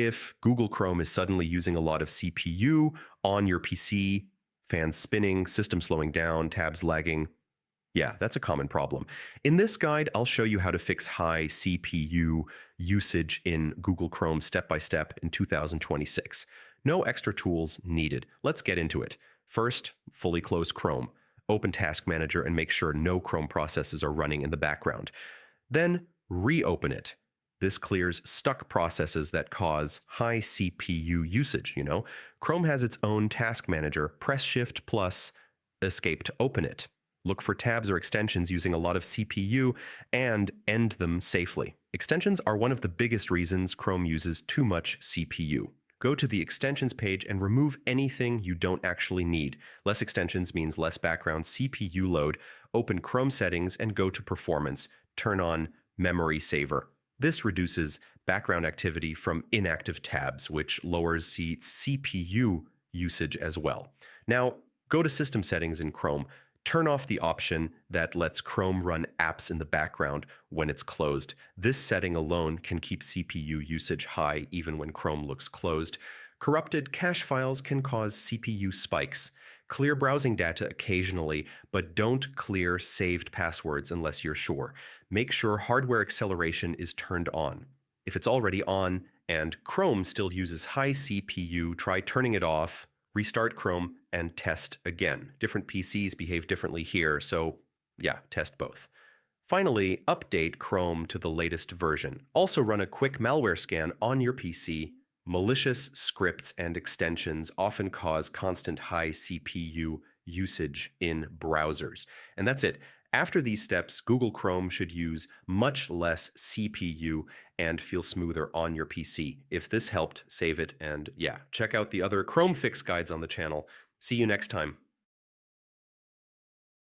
if Google Chrome is suddenly using a lot of CPU on your PC, fans spinning, system slowing down, tabs lagging. Yeah, that's a common problem. In this guide, I'll show you how to fix high CPU usage in Google Chrome step by step in 2026. No extra tools needed. Let's get into it. First, fully close Chrome. Open Task Manager and make sure no Chrome processes are running in the background. Then, reopen it. This clears stuck processes that cause high CPU usage, Chrome has its own task manager. Press Shift plus Escape to open it. Look for tabs or extensions using a lot of CPU and end them safely. Extensions are one of the biggest reasons Chrome uses too much CPU. Go to the extensions page and remove anything you don't actually need. Less extensions means less background CPU load. Open Chrome settings and go to performance. Turn on memory saver. This reduces background activity from inactive tabs, which lowers the CPU usage as well. Now, go to system settings in Chrome. Turn off the option that lets Chrome run apps in the background when it's closed. This setting alone can keep CPU usage high even when Chrome looks closed. Corrupted cache files can cause CPU spikes. Clear browsing data occasionally, but don't clear saved passwords unless you're sure. Make sure hardware acceleration is turned on. If it's already on and Chrome still uses high CPU, try turning it off. Restart Chrome and test again. Different PCs behave differently here, so yeah, test both. Finally, update Chrome to the latest version. Also run a quick malware scan on your PC. Malicious scripts and extensions often cause constant high CPU usage in browsers. And that's it. After these steps, Google Chrome should use much less CPU and feel smoother on your PC. If this helped, save it and yeah, check out the other Chrome fix guides on the channel. See you next time.